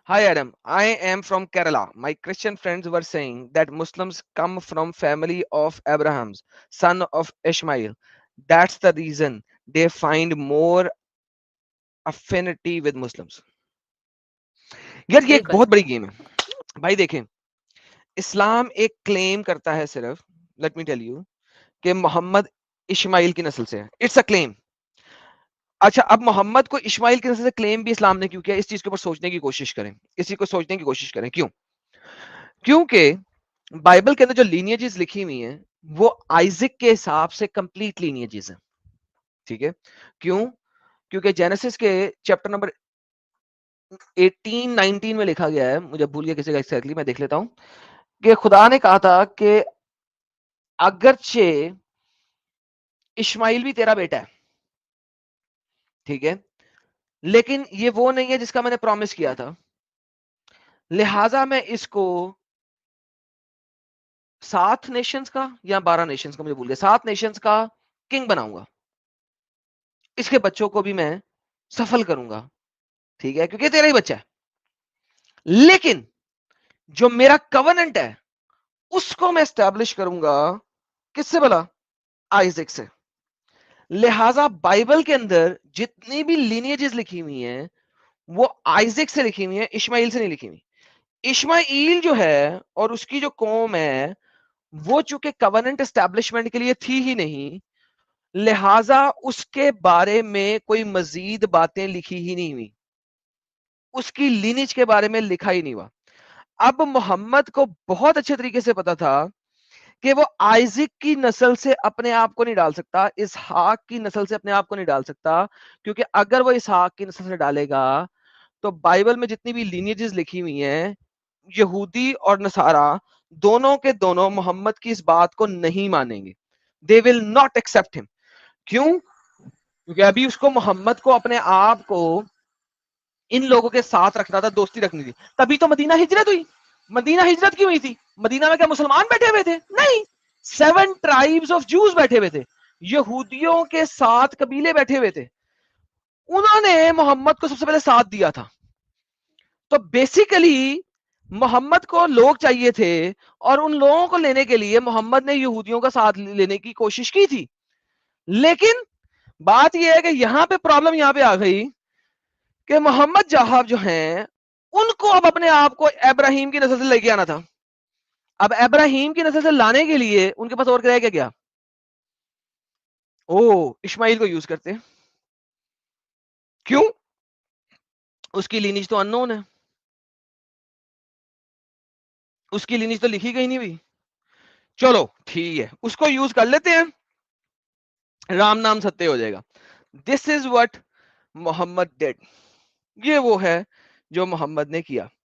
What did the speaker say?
Hi Adam, I am from Kerala. My Christian friends were saying that Muslims come from family of Abraham's son of Ishmael. That's the reason they find more affinity with Muslims. यार ये एक بالکل बहुत बड़ी game है भाई. देखें, इस्लाम एक क्लेम करता है सिर्फ, लेट मी टेल यू, कि मोहम्मद इस्माइल की नस्ल से है. It's a claim. अच्छा, अब मोहम्मद को इस्माइल की नस्ल से क्लेम भी इस्लाम ने क्यों किया? इस चीज के ऊपर सोचने की कोशिश करें. इसी को सोचने की कोशिश करें. क्यों? क्योंकि बाइबल के अंदर जो लीनियजेस लिखी हुई हैं वो आइजक के हिसाब से कंप्लीट लीनियजेस हैं. ठीक है? क्यों? क्योंकि जेनेसिस के चैप्टर नंबर 18 19 में लिखा गया है, मुझे भूल गया किसी का एक्जैक्टली, मैं देख लेता हूं, कि खुदा ने कहा था कि अगरचे इस्माइल भी तेरा बेटा है, ठीक है, लेकिन ये वो नहीं है जिसका मैंने प्रॉमिस किया था, लिहाजा मैं इसको 7 नेशंस का या 12 नेशंस का, मुझे भूल गया, 7 नेशंस का किंग बनाऊंगा, इसके बच्चों को भी मैं सफल करूंगा. ठीक है? क्योंकि तेरा ही बच्चा है. लेकिन जो मेरा कवनेंट है उसको मैं एस्टैब्लिश करूंगा किससे? भला आइजक से. लिहाजा बाइबल के अंदर जितनी भी लीनियजेस लिखी हुई हैं वो आइजक से लिखी हुई है, इस्माइल से नहीं लिखी हुई. इस्माइल जो है और उसकी जो कौम है वो चूंकि कवनेंट एस्टैब्लिशमेंट के लिए थी ही नहीं, लिहाजा उसके बारे में कोई मजीद बातें लिखी ही नहीं हुई, उसकी लीनिज के बारे में लिखा ही नहीं हुआ. अब मोहम्मद को बहुत अच्छे तरीके से पता था कि वो आइजिक की नस्ल से अपने आप को नहीं डाल सकता, इसहाक की नस्ल से अपने आप को नहीं डाल सकता, क्योंकि अगर वो इसहाक की नस्ल से डालेगा तो बाइबल में जितनी भी लीनियजेस लिखी हुई हैं, यहूदी और नसारा दोनों के दोनों मोहम्मद की इस बात को नहीं मानेंगे. They will not accept him. क्यों? क्योंकि अभी उसको मोहम्मद को अपने आप को इन लोगों के साथ रखना था, दोस्ती रखनी थी. तभी तो मदीना हिजरत हुई. मदीना हिजरत क्यों हुई थी? मदीना में क्या मुसलमान बैठे हुए थे? नहीं. 7 ट्राइब्स ऑफ जूस बैठे हुए थे, यहूदियों के 7 कबीले बैठे हुए थे. उन्होंने मोहम्मद को सबसे पहले साथ दिया था. तो बेसिकली मोहम्मद को लोग चाहिए थे और उन लोगों को लेने के लिए मोहम्मद ने यहूदियों का साथ लेने की कोशिश की थी. लेकिन बात यह है कि यहां पे प्रॉब्लम यहां पे आ गई कि मोहम्मद जहाब जो हैं उनको अब अपने आप को इब्राहिम की नस्ल से लेके आना था. अब इब्राहिम की नस्ल से लाने के लिए उनके पास और क्या क्या? ओ, इस्माइल को यूज करते हैं. क्यों? उसकी लीनिज तो अननोन है, उसकी लीनिज तो लिखी गई नहीं हुई. चलो ठीक है, उसको यूज कर लेते हैं, राम नाम सत्य हो जाएगा. This is what Mohammed did. ये वो है जो मोहम्मद ने किया.